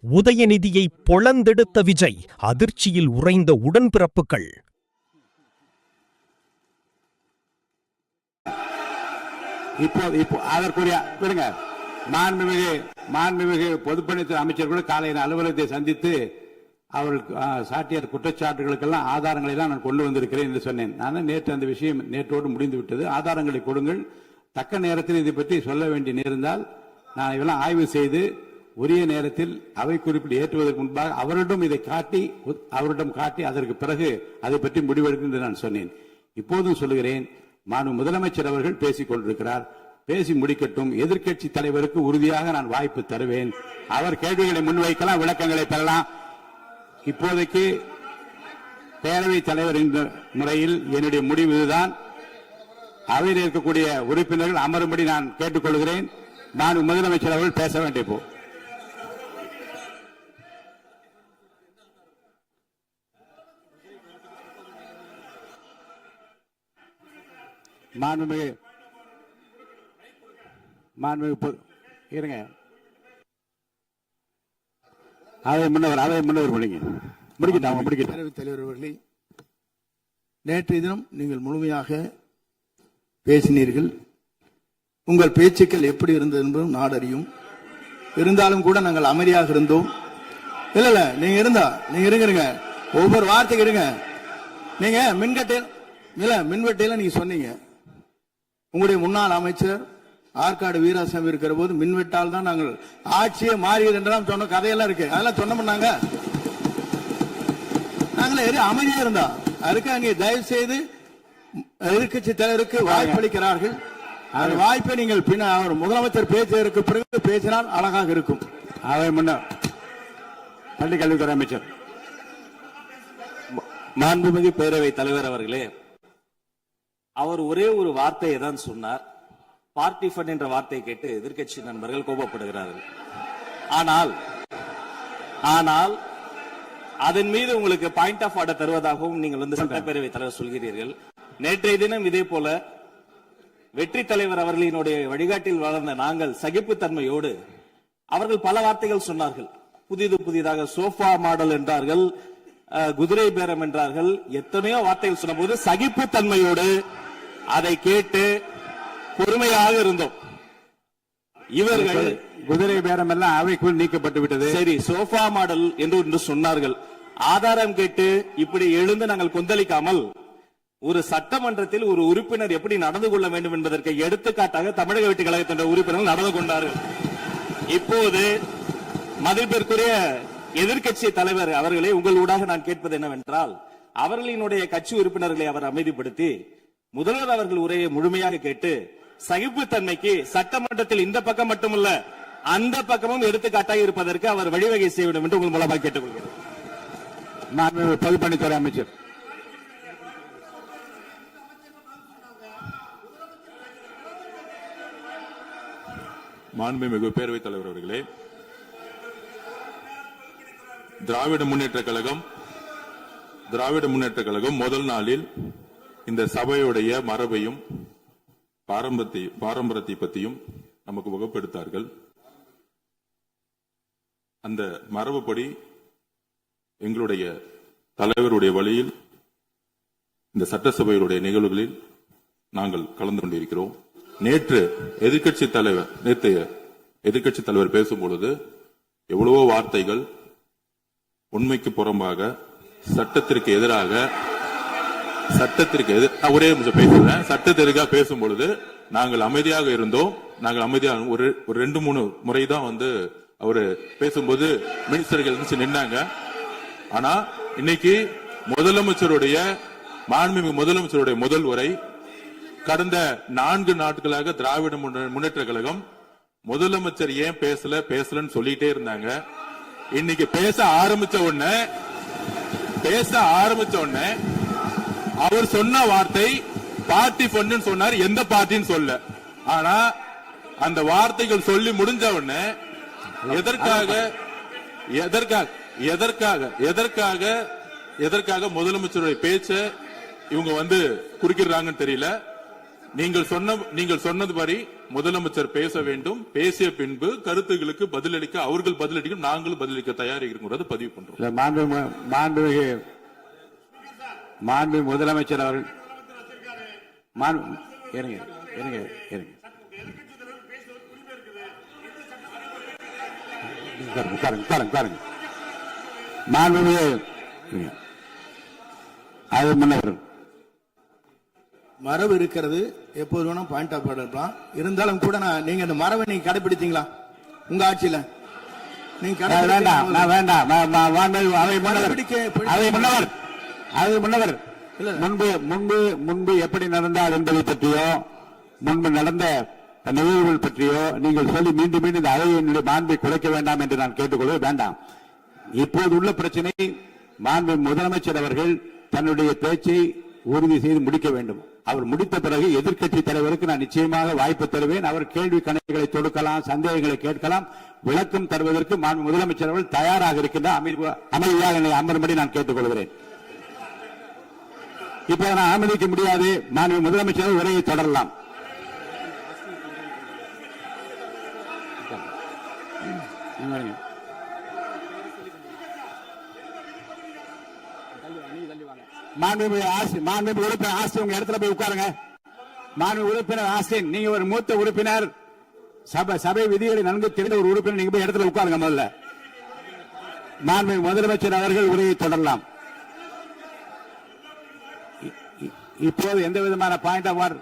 உதயநிதியை பொளந்தெடுத்த விஜய், அதிர்ச்சியில் உறைந்த உடன்பிறப்புகள். இப்போ அதற்குரிய விடுங்க. மாண்புமிகு பொதுப்பணித்துறை அமைச்சர்கள் காலையில் அலுவலகத்தை சந்தித்து அவர்கள் சாட்டிய குற்றச்சாட்டுகளுக்கெல்லாம் ஆதாரங்களை எல்லாம் நான் கொண்டு வந்திருக்கிறேன் என்று சொன்னேன். நான் நேற்று அந்த விஷயம் நேற்றோடு முடிந்து விட்டது. ஆதாரங்களை கொடுங்கள், தக்க நேரத்தில் இதை பற்றி சொல்ல வேண்டிய நேர்ந்தால் நான் இதெல்லாம் ஆய்வு செய்து உரிய நேரத்தில் அவை குறிப்பில் ஏற்றுவதற்கு முன்பாக அவரிடம் காட்டி அதற்கு பிறகு அதை பற்றி முடிவெடுக்கும் என்று நான் சொன்னேன். இப்போதும் சொல்லுகிறேன், மாண்பு முதலமைச்சர் அவர்கள் பேசிக் கொண்டிருக்கிறார், பேசி முடிக்கட்டும். எதிர்க்கட்சி தலைவருக்கு உறுதியாக நான் வாய்ப்பு தருவேன். அவர் கேள்விகளை முன்வைக்கலாம், விளக்கங்களை பெறலாம். இப்போதைக்கு பேரவைத் தலைவர் என்ற முறையில் என்னுடைய முடிவு இதுதான். அவையில் இருக்கக்கூடிய உறுப்பினர்கள் அமரும்படி நான் கேட்டுக்கொள்கிறேன். நான் முதலமைச்சர் அவர்கள் பேச வேண்டிய போ மாண்புமிகு இருங்க. அதை முன்னவர் பேரவைத் தலைவர் அவர்களே, நேற்றைய தினம் நீங்கள் முழுமையாக பேசினீர்கள். உங்கள் பேச்சுக்கள் எப்படி இருந்தது என்பதும் நாடறியும். இருந்தாலும் கூட நாங்கள் அமைதியாக இருந்தோம். இல்ல நீங்க இருங்க, ஒவ்வொரு வார்த்தைக்கு இருங்க. நீங்க மின்வெட்டையில நீங்க சொன்னீங்க, உங்களுடைய முன்னாள் அமைச்சர் ஆற்காடு வீராசாமி இருக்கிற போது மின்வெட்டால் தான் நாங்கள் ஆட்சியே மாறியது என்றெல்லாம் சொன்ன கதையெல்லாம் இருக்கு. அதெல்லாம் சொன்னோம்னாங்க, நாங்களே அமைதியா இருந்தா அதுக்கு அங்கே தயவு செய்து எதிர்கட்சி தலைவருக்கு வாய்ப்பளிக்கிறார்கள். அந்த வாய்ப்பை நீங்கள் அவர் முதலமைச்சர் பேசுவதற்கு பிறகு பேசினால் அழகாக இருக்கும். அவை முன்னர் பள்ளிக்கல்வித்துறை அமைச்சர் மாண்புமிகு பேரவைத் தலைவர் அவர்களே, அவர் ஒரே ஒரு வார்த்தையை தான் சொன்னார். பார்ட்டி ஃபண்ட் என்ற வார்த்தையை கேட்டு எதிர்க்கட்சி நண்பர்கள் கோபப்படுகிறார்கள். ஆனால் அதன் மீது உங்களுக்கு பாயிண்ட் ஆஃப் ஆர்டர் தருவதாகவும் நீங்கள் வந்து சட்டப்பேரவைத் தலைவர் சொல்கிறீர்கள். நேற்றைய தினம் இதே போல வெற்றி தலைவர் அவர்களினுடைய வழிகாட்டில் வளர்ந்த நாங்கள் சகிப்புத்தன்மையோடு அவர்கள் பல வார்த்தைகள் சொன்னார்கள். புதிதாக சோஃபா மாடல் என்றார்கள், குதிரை பேரம் என்றார்கள், எத்தனையோ வார்த்தைகள் சொன்ன போது சகிப்புத்தன்மையோடு அதை கேட்டு பொறுமையாக இருந்தோம். இவர்கள் குதிரை பேரம் எல்லாம் அவைக்குள் நீக்கப்பட்டு விட்டது. சரி, சோஃபா மாடல் என்று சொன்னார்கள். ஆதாரம் கேட்டு இப்படி எழுந்து நாங்கள் கொந்தளிக்காமல் ஒரு சட்டமன்றத்தில் ஒரு உறுப்பினர் எப்படி நடந்து கொள்ள வேண்டும் என்பதற்கு எடுத்துக்காட்டாக தமிழக வெற்றி கழகத்தின் உறுப்பினர்கள் நடந்து கொண்டார்கள். இப்போது மதிப்பிற்குரிய எதிர்க்கட்சி தலைவர் அவர்களே, உங்கள் ஊடாக நான் கேட்பது என்னவென்றால், அவர்களினுடைய கட்சி உறுப்பினர்களை அவர் அமைதிப்படுத்தி முதல்வர் அவர்கள் உரையை முழுமையாக கேட்டு சகிப்புத்தன்மைக்கு சட்டமன்றத்தில் இந்த பக்கம் மட்டுமல்ல அந்த பக்கமும் எடுத்துக்காட்டாக இருப்பதற்கு அவர் வழிவகை செய்ய வேண்டும் என்று உங்கள் மூலமாக கேட்டுக்கொள்கிறேன். பொதுப்பணித்துறை அமைச்சர் மாண்புமிகு பேரவைத் தலைவர் அவர்களே, திராவிட முன்னேற்ற கழகம் முதல் நாளில் இந்த சபையுடைய மரபையும் பாரம்பரியத்தை பற்றியும் நமக்கு வகுப்படுத்தார்கள். அந்த மரபுப்படி எங்களுடைய தலைவருடைய வழியில் இந்த சட்டசபையுடைய நிகழ்வுகளில் நாங்கள் கலந்து கொண்டிருக்கிறோம். நேற்று எதிர்கட்சி தலைவர் பேசும்பொழுது எவ்வளவோ வார்த்தைகள் உண்மைக்கு புறம்பாக சட்டத்திற்கு எதிராக ஒரே நிமிஷம் பேசுறேன். சட்டத்திற்காக பேசும் பொழுது நாங்கள் அமைதியாக இருந்தோம். ஒரு 2-3 முறை தான் வந்து அவரு பேசும்போது மினிஸ்டர்கள் நின்னாங்க. ஆனா இன்னைக்கு மாண்புமிகு முதலமைச்சருடைய முதல் உரை, கடந்த 4 நாட்களாக திராவிட முன்னேற்ற கழகம் முதலமைச்சர் ஏன் பேசலன்னு சொல்லிட்டே இருந்தாங்க. இன்னைக்கு பேச ஆரம்பிச்ச உடனே அவர் சொன்ன வார்த்தை பார்ட்டி ஃபண்ட் சொன்னார். எந்த பார்ட்டின்னு சொல்ல. ஆனா அந்த வார்த்தைகள் சொல்லி முடிஞ்ச உடனே எதற்காக முதலமைச்சருடைய பேச்ச இவங்க வந்து குறுக்கிடுறாங்கன்னு தெரியல. நீங்கள் சொன்னதுபடி முதலமைச்சர் பேச வேண்டும். பேசிய பின்பு கருத்துகளுக்கு பதிலளிக்க அவர்கள் பதிலளிக்கும், நாங்களும் பதிலளிக்க தயாராக இருக்கிறது பதிவு பண்றோம். இல்ல, மாண்புமிகு முதலமைச்சர் அவர்கள் இருங்க. உட்காருங்க. மாண்புமிகு அது முன்னவர் மரபு இருக்கிறது, எப்போது வேணும் பாயிண்ட் ஆஃப் ஆர்டர் இருக்கலாம். இருந்தாலும் கூட நீங்க அந்த மரபை நீங்க கடைபிடித்தீங்களா உங்க ஆட்சியில? நீங்க முன்னவர் முன்பு எப்படி நடந்தால் என்பதை பற்றியோ, முன்பு நடந்த நிகழ்வுகள் பற்றியோ நீங்கள் சொல்லி மீண்டும் இந்த அவையினுடைய மாண்பை குறைக்க வேண்டாம் என்று நான் கேட்டுக்கொள்ள வேண்டாம். இப்போது உள்ள பிரச்சனை, மாண்பு முதலமைச்சர் அவர்கள் தன்னுடைய பேச்சை உறுதி செய்து முடிக்க வேண்டும். அவர் முடித்த பிறகு எதிர்க்கட்சி தலைவருக்கு நான் நிச்சயமாக வாய்ப்பு தருவேன். அவர் கேள்வி கணக்குகளை தொடுக்கலாம், சந்தேகங்களை கேட்கலாம், விளக்கம் தருவதற்கு மாண்பு முதலமைச்சர் அவர்கள் தயாராக இருக்கின்றார். அமைதியாக என்னை அமரும்படி நான் கேட்டுக்கொள்கிறேன். இப்ப நான் அனுமதிக்க முடியாது. மாண்பு முதலமைச்சர் உரையை தொடரலாம். மாண்புமிகு உறுப்பினர் ஆஸ்டின் உங்க இடத்துல போய் உட்காருங்க. மாண்புமிகு உறுப்பினர் ஆஸ்டின், நீங்க ஒரு மூத்த உறுப்பினர், சபை விதிகளை நன்கு தெரிந்த ஒரு உறுப்பினர், நீங்க போய் இடத்துல உட்காருங்க. முதல்ல மாண்புமிகு முதலமைச்சர் அவர்கள் உரையை தொடரலாம். இப்போது எந்த விதமான பாயிண்ட் ஆஃப் ஆர்டர்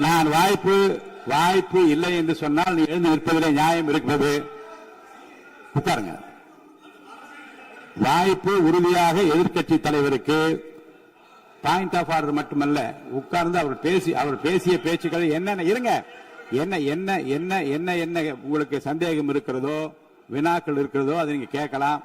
நான் வாய்ப்பு இல்லை என்று சொன்னால் நீ எழுந்து நிற்பதிலே நியாயம் இருக்கிறது. உட்காருங்க. வாய்ப்பு உறுதியாக எதிர்க்கட்சி தலைவருக்கு பாயிண்ட் ஆஃப் ஆர்டர் மட்டுமல்ல, உட்கார்ந்து அவர் பேசிய பேச்சுக்கள் என்னென்ன இருங்க, என்ன உங்களுக்கு சந்தேகம் இருக்கிறதோ, வினாக்கள் இருக்கிறதோ அதை நீங்க கேட்கலாம்.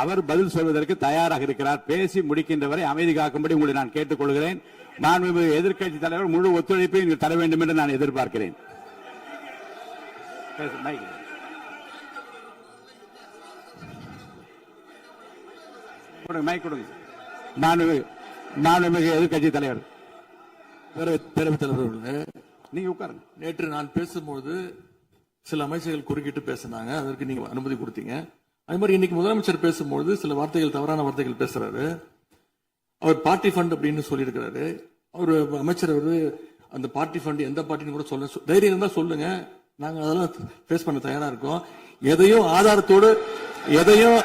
அவர் பதில் சொல்வதற்கு தயாராக இருக்கிறார். பேசி முடிக்கின்ற வரை அமைதி காக்கும்படி உங்களை நான் கேட்டுக்கொள்கிறேன். மாண்புமிகு எதிர்க்கட்சி தலைவர் முழு ஒத்துழைப்பை நீங்கள் தர வேண்டும் என்று நான் எதிர்பார்க்கிறேன். மாண்புமிகு எதிர்க்கட்சி தலைவர், பேரவைத் தலைவர், நீங்க உட்காருங்க. நேற்று நான் பேசும்போது சில அமைச்சர்கள் குறுக்கிட்டு பேசினாங்க, அதற்கு நீங்க அனுமதி கொடுத்தீங்க. அது மாதிரி இன்னைக்கு முதலமைச்சர் பேசும்போது சில வார்த்தைகள், தவறான வார்த்தைகள் பேசுறாரு. அவர் பார்ட்டி ஃபண்ட் அப்படின்னு சொல்லியிருக்கிறாரு. அவர் அமைச்சர் அந்த பார்ட்டி ஃபண்ட் எந்த பார்ட்டின்னு கூட சொல்ல தைரியம் இருந்தா சொல்லுங்க, நாங்க அதெல்லாம் ஃபேஸ் பண்ண தயாரா இருக்கோம். எதையும் ஆதாரத்தோடு எதையும்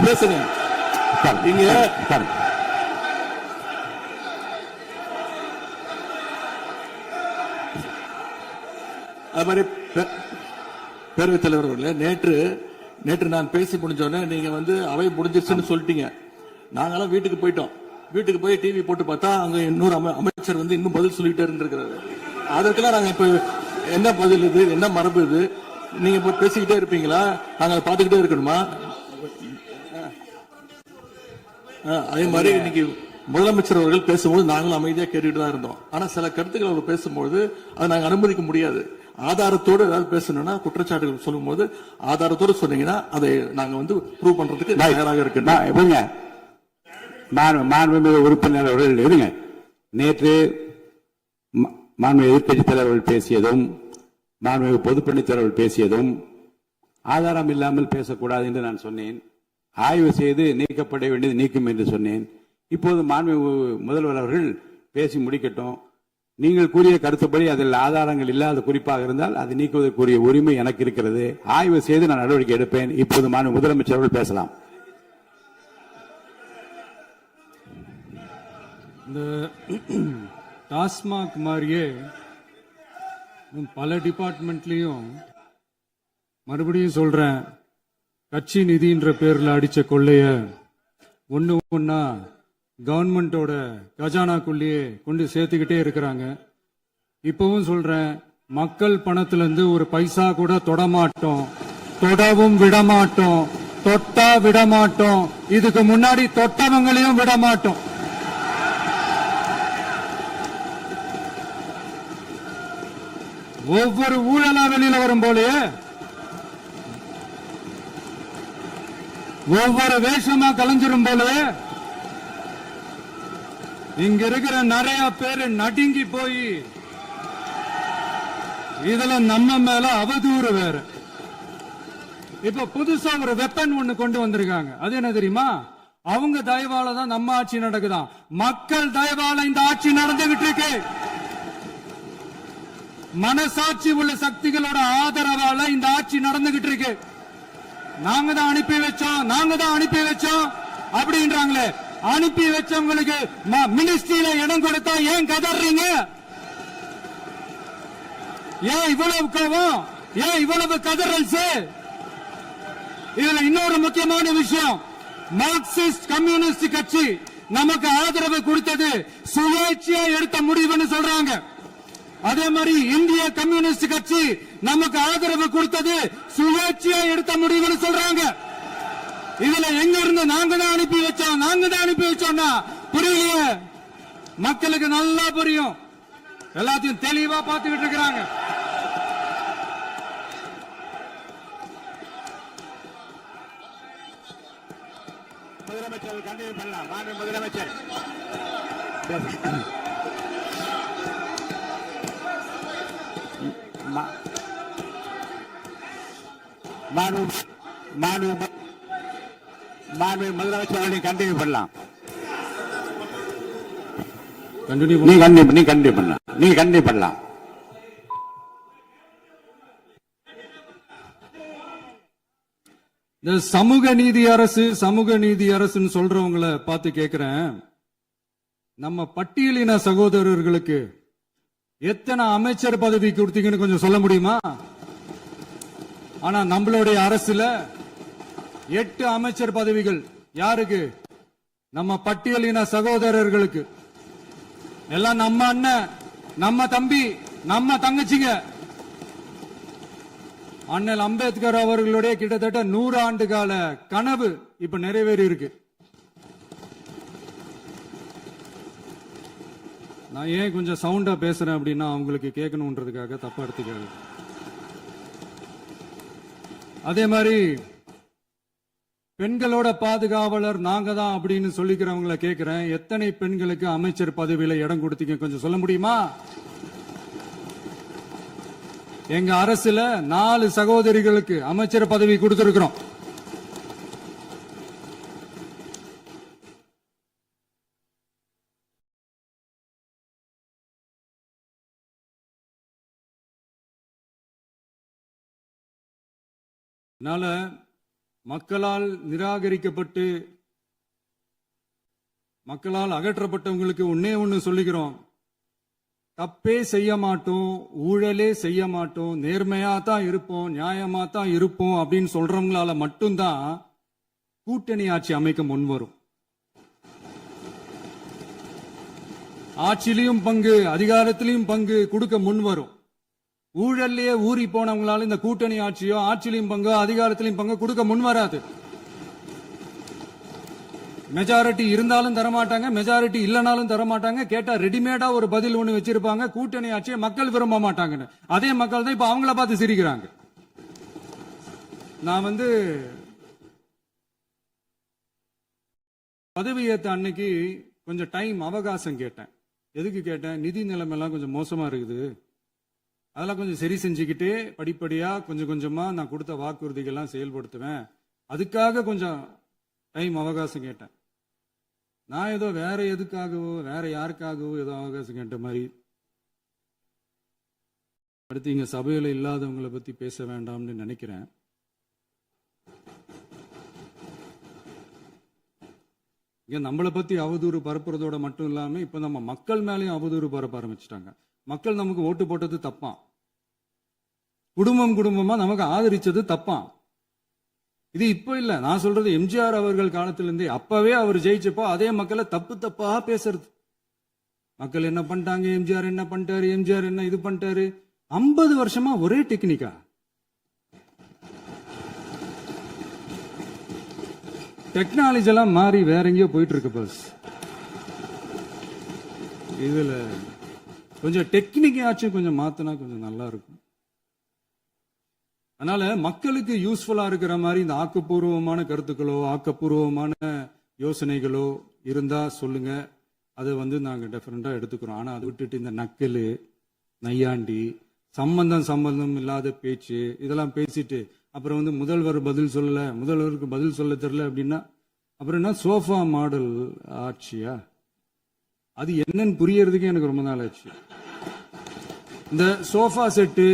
பேசுங்க. நீங்க அது மாதிரி பேரவைத் தலைவர் அவர்களே, நேற்று நான் பேசி முடிஞ்சோடனே நீங்க அவை முடிஞ்சிருச்சுன்னு சொல்லிட்டீங்க. நாங்கெல்லாம் வீட்டுக்கு போயிட்டோம். வீட்டுக்கு போய் டிவி போட்டு பார்த்தா அங்க இன்னொரு அமைச்சர் இன்னும் பதில் சொல்லிட்டே இருந்திருக்கிறாரு. அதற்கெல்லாம் நாங்க இப்ப என்ன பதில் இது, என்ன மரபு இது? நீங்க இப்ப பேசிக்கிட்டே இருப்பீங்களா? நாங்க பாத்துக்கிட்டே இருக்கணுமா? அதே மாதிரி இன்னைக்கு முதலமைச்சர் அவர்கள் பேசும்போது நாங்களும் அமைதியா கேட்டுட்டு தான் இருந்தோம். ஆனா சில கருத்துக்கள் அவர் பேசும்போது அதை நாங்க அனுமதிக்க முடியாது. ஆதாரத்தோடு ஏதாவது பேசணும்னா, குற்றச்சாட்டுகள் சொல்லும் போது ஆதாரத்தோடு சொன்னீங்கன்னா அதை நாங்க ப்ரூவ் பண்றதுக்கு தயாராக இருக்கு. மாண்புமிகு உறுப்பினர் அவர்கள் இருங்க. நேற்று மாண்புமிகு எதிர்க்கட்சி தலைவர்கள் பேசியதும், மாண்புமிகு பொதுப்பணித் தலைவர்கள் பேசியதும் ஆதாரம் இல்லாமல் பேசக்கூடாது என்று நான் சொன்னேன். ஆய்வு செய்து நீக்கப்பட வேண்டியது நீக்கும் என்று சொன்னேன். இப்போது மாண்புமிகு முதல்வர் அவர்கள் பேசி முடிக்கட்டும். நீங்கள் கூறிய கருத்துப்படி அதில் ஆதாரங்கள் இல்லாத குறிப்பாக இருந்தால் அது நீக்குவதற்குரிய உரிமை எனக்கு இருக்கிறது. ஆய்வு செய்து நான் நடவடிக்கை எடுப்பேன். இப்போது மாண்புமிகு முதலமைச்சர் அவர்கள் பேசலாம். இந்த டாஸ்மாக் மாதிரியே பல டிபார்ட்மெண்ட்லயும், மறுபடியும் சொல்றேன், கட்சி நிதின்ற பேர்ல அடிச்ச கொள்ளைய ஒன்னா கவர்மெண்டோட கஜானாக்குள்ளேயே கொண்டு சேர்த்துக்கிட்டே இருக்கிறாங்க. இப்பவும் சொல்றேன், மக்கள் பணத்துல இருந்து ஒரு பைசா கூட தொடமாட்டோம், தொடவும் விடமாட்டோம், தொட்டா விடமாட்டோம், இதுக்கு முன்னாடி தொட்டவங்களையும் விடமாட்டோம். ஒவ்வொரு ஊழலா வெளியில வரும் போலே ஒவ்வொரு வேஷமா கலைஞ்சிரும் போல இங்க இருக்கிற நிறைய பேரு நடுங்கி போய் இதுல நம்ம மேல அவதூறு வேற. இப்ப புதுசா ஒரு வெப்பன் ஒண்ணு கொண்டு வந்திருக்காங்க. அது என்ன தெரியுமா? அவங்க தயவால தான் நம்ம ஆட்சி நடக்குதாம். மக்கள் தயவால இந்த ஆட்சி நடந்துகிட்டு இருக்கு. மனசாட்சி உள்ள சக்திகளோட ஆதரவால இந்த ஆட்சி நடந்துகிட்டு இருக்கு. நாங்க தான் அனுப்பி வச்சோம் அப்படின்றாங்களே. அனுப்பி வச்சவங்களுக்கு மினிஸ்ட்ரியில இடம் கொடுத்தா ஏன் கதறீங்க? ஏன் இவ்வளவு கோவம்? ஏன் இவ்வளவு கதறல்ஸ்? இதுல இன்னொரு முக்கியமான விஷயம், மார்க்சிஸ்ட் கம்யூனிஸ்ட் கட்சி நமக்கு ஆதரவு கொடுத்தது சுயேட்சையா எடுத்த முடிவுன்னு சொல்றாங்க. அதே மாதிரி இந்திய கம்யூனிஸ்ட் கட்சி நமக்கு ஆதரவு கொடுத்தது சுயேட்சையா எடுத்த முடிவுன்னு சொல்றாங்க. இதுல எங்க இருந்து நாங்க தான் அனுப்பி வச்சோம்னா புரியலையே. மக்களுக்கு நல்லா புரியும், எல்லாத்தையும் தெளிவா பார்த்துக்கிட்டு இருக்கிறாங்க. முதலமைச்சர் கண்டினியூ பண்ணலாம். மாண்பு முதலமைச்சர் மாண்பு முதலமைச்சர் கண்டினியூ பண்ணலாம். நீ கண்டினியூ பண்ணலாம். இந்த சமூக நீதி அரசுன்னு சொல்றவங்களை பார்த்து கேக்குறேன், நம்ம பட்டியலின சகோதரர்களுக்கு எத்தனை அமைச்சர் பதவி கொடுத்தீங்கன்னு கொஞ்சம் சொல்ல முடியுமா? ஆனா நம்மளுடைய அரசுல 8 அமைச்சர் பதவிகள் யாருக்கு? நம்ம பட்டியலின சகோதரர்களுக்கு. எல்லாம் நம்ம அண்ணன், நம்ம தம்பி, நம்ம தங்கச்சிங்க. அண்ணல் அம்பேத்கர் அவர்களுடைய கிட்டத்தட்ட 100 ஆண்டு கால கனவு இப்ப நிறைவேறி இருக்கு. நான் ஏன் கொஞ்சம் சவுண்டா பேசுறேன் அப்படின்னா அவங்களுக்கு கேட்கணும்ன்றதுக்காக தப்பா எடுத்துக்காது. அதே மாதிரி பெண்களோட பாதுகாவலர் நாங்க தான் அப்படின்னு சொல்லிக்கிறவங்களை கேட்கிறேன், எத்தனை பெண்களுக்கு அமைச்சர் பதவியில இடம் கொடுத்தீங்க கொஞ்சம் சொல்ல முடியுமா? எங்க அரசுல 4 சகோதரிகளுக்கு அமைச்சர் பதவி கொடுத்திருக்கிறோம். அதனால மக்களால் நிராகரிக்கப்பட்டு மக்களால் அகற்றப்பட்டவங்களுக்கு ஒண்ணு சொல்லிக்கிறோம், தப்பே செய்ய மாட்டோம், ஊழலே செய்ய மாட்டோம், நேர்மையா தான் இருப்போம், நியாயமா தான் இருப்போம் அப்படின்னு சொல்றவங்களால மட்டும்தான் கூட்டணி ஆட்சி அமைக்க முன்வரும். ஆட்சியிலையும் பங்கு, அதிகாரத்திலையும் பங்கு கொடுக்க முன்வரும். ஊழல்லையே ஊறி போனவங்களால இந்த கூட்டணி ஆட்சியோ ஆட்சியிலையும் பங்கு அதிகாரத்திலையும் பங்கு கொடுக்க முன்வராது. மெஜாரிட்டி இருந்தாலும் தரமாட்டாங்க, மெஜாரிட்டி இல்லனாலும் தரமாட்டாங்க. கேட்டா ரெடிமேடா ஒரு பதில் ஒண்ணு வச்சிருப்பாங்க, கூட்டணி ஆட்சியை மக்கள் விரும்ப மாட்டாங்கன்னு. அதே மக்கள் தான் இப்ப அவங்கள பார்த்து சிரிக்கிறாங்க. நான் பதவி ஏத்த அன்னைக்கு கொஞ்சம் டைம் அவகாசம் கேட்டேன். எதுக்கு கேட்டேன்? நிதி நிலைமைலாம் கொஞ்சம் மோசமா இருக்குது, அதெல்லாம் கொஞ்சம் சரி செஞ்சுக்கிட்டு படிப்படியா கொஞ்சம் கொஞ்சமா நான் கொடுத்த வாக்குறுதிகள்லாம் செயல்படுத்துவேன், அதுக்காக கொஞ்சம் டைம் அவகாசம் கேட்டேன். நான் ஏதோ வேற எதுக்காகவோ வேற யாருக்காகவோ ஏதோ அவகாசம் கேட்ட மாதிரி. அடுத்து இங்க சபையில இல்லாதவங்களை பத்தி பேச வேண்டாம்னு நினைக்கிறேன். இங்க நம்மளை பத்தி அவதூறு பரப்புறதோட மட்டும் இல்லாம இப்ப நம்ம மக்கள் மேலேயும் அவதூறு பரப்ப ஆரம்பிச்சிட்டாங்க. மக்கள் நமக்கு ஓட்டு போட்டது தப்பான், குடும்பமா நமக்கு ஆதரிச்சது தப்பான். இது இப்ப இல்ல, நான் சொல்றது எம்ஜிஆர் அவர்கள் காலத்திலிருந்தே. அப்பவே அவர் ஜெயிச்சப்போ அதே மக்களை தப்பா பேசுறது. மக்கள் என்ன பண்ணிட்டாங்க, எம்ஜிஆர் என்ன பண்ணிட்டாரு, எம்ஜிஆர் என்ன இது பண்ணிட்டாரு. 50 வருஷமா ஒரே டெக்னிக்கா. டெக்னாலஜி எல்லாம் மாறி வேற எங்கேயோ போயிட்டு இருக்கு. பஸ் இதுல கொஞ்சம் டெக்னிக்காச்சும் கொஞ்சம் மாத்தினா கொஞ்சம் நல்லா இருக்கும். அதனால மக்களுக்கு யூஸ்ஃபுல்லா இருக்கிற மாதிரி இந்த ஆக்கப்பூர்வமான கருத்துக்களோ ஆக்கப்பூர்வமான யோசனைகளோ இருந்தா சொல்லுங்க. அதை நாங்க டெஃபரெண்டா எடுத்துக்கிறோம். ஆனா அதை விட்டுட்டு இந்த நக்கல், நையாண்டி, சம்பந்தம் இல்லாத பேச்சு இதெல்லாம் பேசிட்டு அப்புறம் முதல்வர் பதில் சொல்லல, முதல்வருக்கு பதில் சொல்ல தெரியல அப்படின்னா அப்புறம் என்ன சோஃபா மாடல் ஆட்சியா? அது என்னன்னு புரியறதுக்கு எனக்கு ரொம்ப நாள் ஆச்சு. இந்த sofa set,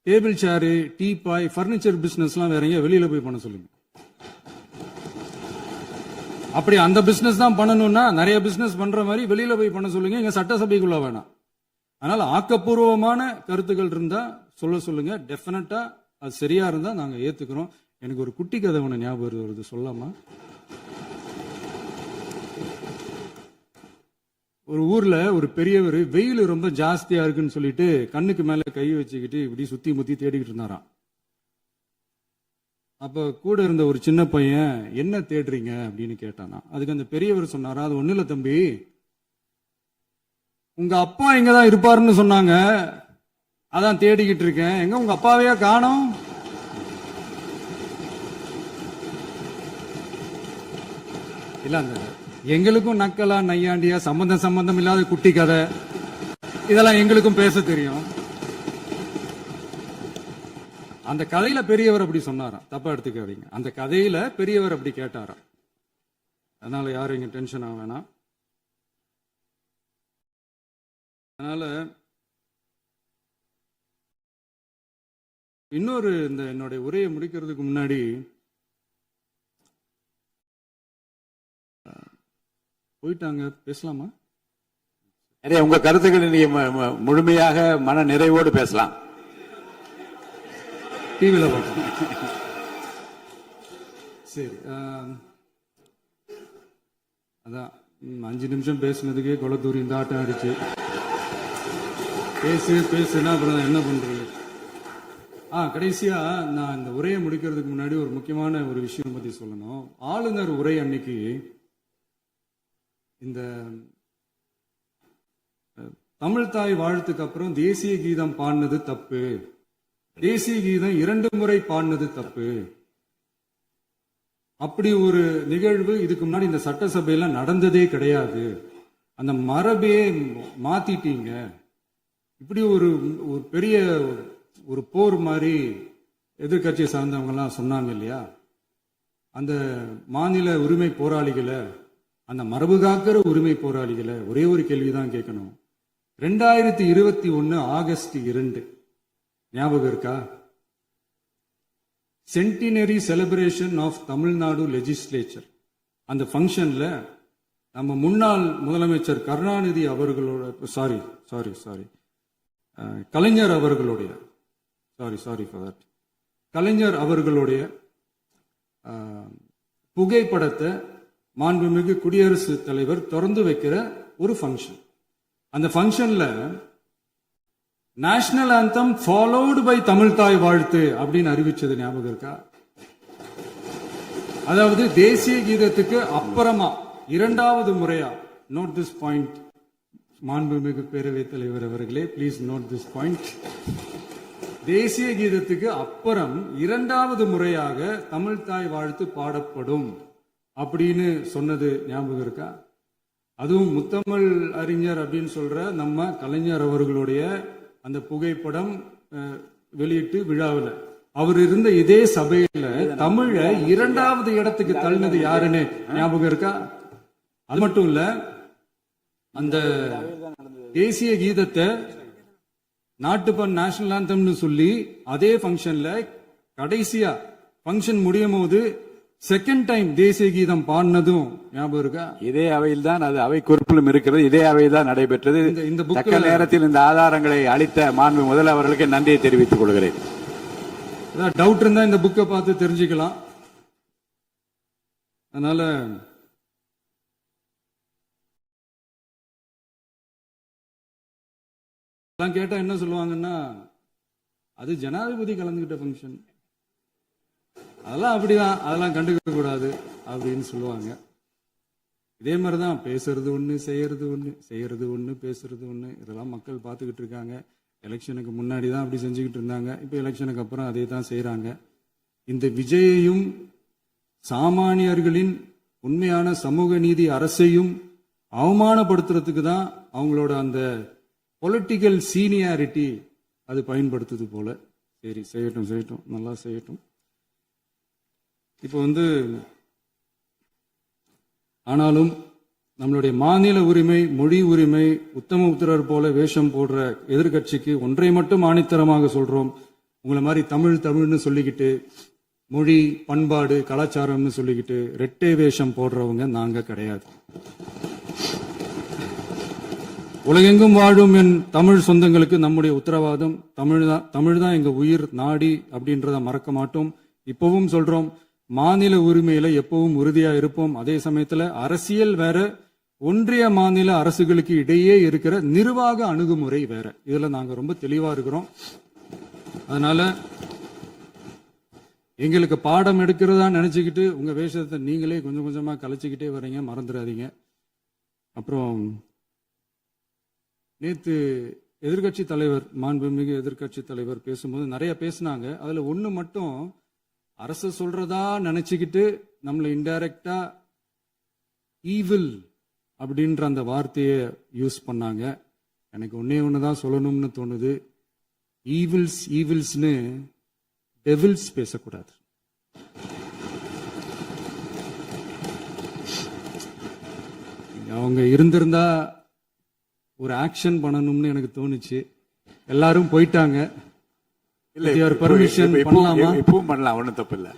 table chair, teapoy, furniture பிசினஸ்லாம் வேற எங்க வெளியில போய் பண்ண சொல்லுங்க. அப்படி அந்த பிசினஸ் தான் பண்ணணும்னா நிறைய பிசினஸ் பண்ற மாதிரி வெளியில போய் பண்ண சொல்லுங்க. இங்க சட்டசபைக்குள்ள வேணாம். அதனால ஆக்கப்பூர்வமான கருத்துக்கள் இருந்தா சொல்லுங்க. டெஃபினட்டா அது சரியா இருந்தா நாங்க ஏத்துக்கிறோம். எனக்கு ஒரு குட்டி கதை ஒண்ணு ஞாபகம் வருது, சொல்லாமா? ஒரு ஊர்ல ஒரு பெரியவர் வெயில் ரொம்ப ஜாஸ்தியா இருக்குன்னு சொல்லிட்டு கண்ணுக்கு மேல கை வச்சுக்கிட்டு இப்படி சுத்தி முத்தி தேடிக்கிட்டு இருந்தாராம். அப்ப கூட இருந்த ஒரு சின்ன பையன் என்ன தேடுறீங்க அப்படின்னு கேட்டானா. அதுக்கு அந்த பெரியவர் சொன்னாரா, அது ஒண்ணு இல்ல தம்பி, உங்க அப்பா இங்கதான் இருப்பாருன்னு சொன்னாங்க, அதான் தேடிக்கிட்டு இருக்கேன். எங்க உங்க அப்பாவையா காணோம்? இல்ல அந்த எங்களுக்கும் நக்கலா நையாண்டியா சம்பந்தம் இல்லாத குட்டி கதை இதெல்லாம் எங்களுக்கும் பேச தெரியும். அந்த கதையில பெரியவர் அப்படி சொன்னாராம், தப்பா எடுத்துக்காதீங்க. அந்த கதையில பெரியவர் அப்படி கேட்டாராம். அதனால யாரும் இங்க டென்ஷன் ஆக வேணாம். அதனால இன்னொரு இந்த என்னுடைய உரையை முடிக்கிறதுக்கு முன்னாடி போயிட்டாங்க, பேசலாமா? உங்க கருத்துக்களை நீங்க முழுமையாக மன நிறைவோடு பேசலாம். டிவியில பார்ப்போம். சரி, அதான் 5 நிமிஷம் பேசுனதுக்கே கொலத்தூரி இந்த ஆட்டம் அடிச்சு பேசுனா அப்புறம் என்ன பண்றது? கடைசியா நான் இந்த உரையை முடிக்கிறதுக்கு முன்னாடி ஒரு முக்கியமான ஒரு விஷயம் பத்தி சொல்லணும். ஆளுநர் உரை அன்னைக்கு இந்த தமிழ் தாய் வாழ்த்துக்கு அப்புறம் தேசிய கீதம் பாடினது தப்பு, தேசிய கீதம் 2 முறை பாடினது தப்பு, அப்படி ஒரு நிகழ்வு இதுக்கு முன்னாடி இந்த சட்டசபையில நடந்ததே கிடையாது, அந்த மரபே மாத்திட்டீங்க, இப்படி ஒரு பெரிய ஒரு போர் மாதிரி எதிர்கட்சியை சார்ந்தவங்க எல்லாம் சொன்னாங்க இல்லையா? அந்த மாநில உரிமை போராளிகளை, அந்த மரபு காக்கிற உரிமை போராளிகளை ஒரே ஒரு கேள்விதான் கேட்கணும். 2021 ஆகஸ்ட் 2 ஞாபகம் இருக்கா? Centenary celebration of Tamil Nadu legislature. அந்த ஃபங்க்ஷன்ல நம்ம முன்னாள் முதலமைச்சர் கருணாநிதி அவர்களோட சாரி கலைஞர் அவர்களுடைய கலைஞர் அவர்களுடைய புகைப்படத்தை மாண்புமிகு குடியரசுத் தலைவர் திறந்து வைக்கிற ஒரு ஃபங்க்ஷன். அந்த ஃபங்க்ஷன்ல national anthem followed by Tamil Thai Vazhthu அப்படின்னு அறிவிச்சது ஞாபகம் இருக்கா? அதாவது தேசிய கீதத்துக்கு அப்புறமா 2வது முறையா, நோட் திஸ் பாயிண்ட் மாண்புமிகு பேரவைத் தலைவர் அவர்களே, பிளீஸ் நோட் திஸ் பாயிண்ட். தேசிய கீதத்துக்கு அப்புறம் 2வது முறையாக தமிழ் தாய் வாழ்த்து பாடப்படும் அப்படின்னு சொன்னது ஞாபகம் இருக்கா? அதுவும் முத்தமிழ் அறிஞர் அப்படின்னு சொல்ற நம்ம கலைஞர் அவர்களுடைய அந்த புகைப்படம் வெளியிட்டு விழாவில் அவர் இருந்த இதே சபையில தமிழ 2வது இடத்துக்கு தள்ளினது யாருன்னு ஞாபகம் இருக்கா? அது மட்டும் இல்ல, அந்த தேசிய கீதத்தை நாட்டுப்பண் நேஷனல் ஆந்தம்னு சொல்லி அதே ஃபங்க்ஷன்ல கடைசியா ஃபங்க்ஷன் முடியும் போது செகண்ட் டைம் தேசிய கீதம் பாடினதும் ஞாபகம் இருக்கா? இதே அவையில் தான், அது அவை குறிப்பிலும் இருக்கிறது, இதே அவையில் தான் நடைபெற்றது. இந்த தக்க நேரத்தில் இந்த ஆதாரங்களை அளித்த மாண்பு முதல் அவர்களுக்கு நன்றியை தெரிவித்துக் கொள்கிறேன். டவுட் இருந்தா இந்த புக்கை பார்த்து தெரிஞ்சுக்கலாம். அதனால கேட்டா என்ன சொல்லுவாங்கன்னா, அது ஜனாதிபதி கலந்துகிட்ட ஃபங்க்ஷன், அதெல்லாம் அப்படிதான், அதெல்லாம் கண்டுக்க கூடாது அப்படின்னு சொல்லுவாங்க. இதே மாதிரிதான் பேசுறது ஒண்ணு, செய்யறது ஒண்ணு, பேசுறது ஒண்ணு, இதெல்லாம் மக்கள் பார்த்துக்கிட்டு இருக்காங்க. எலெக்ஷனுக்கு முன்னாடி தான் அப்படி செஞ்சுக்கிட்டு இருந்தாங்க. இப்போ எலெக்ஷனுக்கு அப்புறம் அதே தான் செய்கிறாங்க. இந்த விஜயையும் சாமானியர்களின் உண்மையான சமூக நீதி அரசையும் அவமானப்படுத்துறதுக்கு தான் அவங்களோட அந்த பொலிட்டிக்கல் சீனியாரிட்டி அது பயன்படுத்துது போல. சரி, செய்யட்டும் செய்யட்டும், நல்லா செய்யட்டும். இப்போ ஆனாலும் நம்மளுடைய மாநில உரிமை, மொழி உரிமை, உத்தமபுத்திரர் போல வேஷம் போடுற எதிர்கட்சிக்கு ஒன்றை மட்டும் ஆணித்தரமாக சொல்றோம். உங்களை மாதிரி தமிழ்னு சொல்லிக்கிட்டு, மொழி, பண்பாடு, கலாச்சாரம்னு சொல்லிக்கிட்டு ரெட்டை வேஷம் போடுறவங்க நாங்க கிடையாது. உலகெங்கும் வாழும் என் தமிழ் சொந்தங்களுக்கு நம்முடைய உத்தரவாதம் தமிழ் தான் எங்க உயிர் நாடி அப்படின்றத மறக்க மாட்டோம். இப்பவும் சொல்றோம், மாநில உரிமையில எப்பவும் உறுதியா இருப்போம். அதே சமயத்துல அரசியல் வேற, ஒன்றிய மாநில அரசுகளுக்கு இடையே இருக்கிற நிர்வாக அணுகுமுறை வேற. இதுல நாங்க ரொம்ப தெளிவா இருக்கிறோம். அதனால எங்களுக்கு பாடம் எடுக்கிறதா நினைச்சுக்கிட்டு உங்க வேஷத்தை நீங்களே கொஞ்சம் கொஞ்சமா கலைச்சிக்கிட்டே வரீங்க, மறந்துடாதீங்க. அப்புறம் நேத்து எதிர்கட்சி தலைவர், மாண்புமிகு எதிர்கட்சி தலைவர் பேசும்போது நிறைய பேசினாங்க. அதுல ஒண்ணு மட்டும் அரசு சொல்றதா நினைச்சுக்கிட்டு நம்மளை இன்டைரக்டா ஈவில் அப்படின்ற அந்த வார்த்தையை யூஸ் பண்ணாங்க. எனக்கு ஒண்ணுதான் சொல்லணும்னு தோணுது. ஈவில்ஸ்னு டெவில்ஸ் பேசக்கூடாது. அவங்க இருந்திருந்தா ஒரு ஆக்ஷன் பண்ணணும்னு எனக்கு தோணுச்சு. எல்லாரும் போயிட்டாங்க. பர்மிஷன் பண்ணலாமா? இப்பவும் பண்ணலாம், ஒன்றும் தப்பு இல்லை.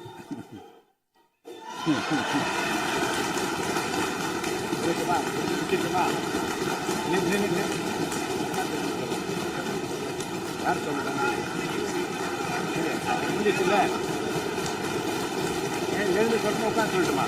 எழுந்து சொல்லணுமா, உட்காந்து சொல்லட்டுமா?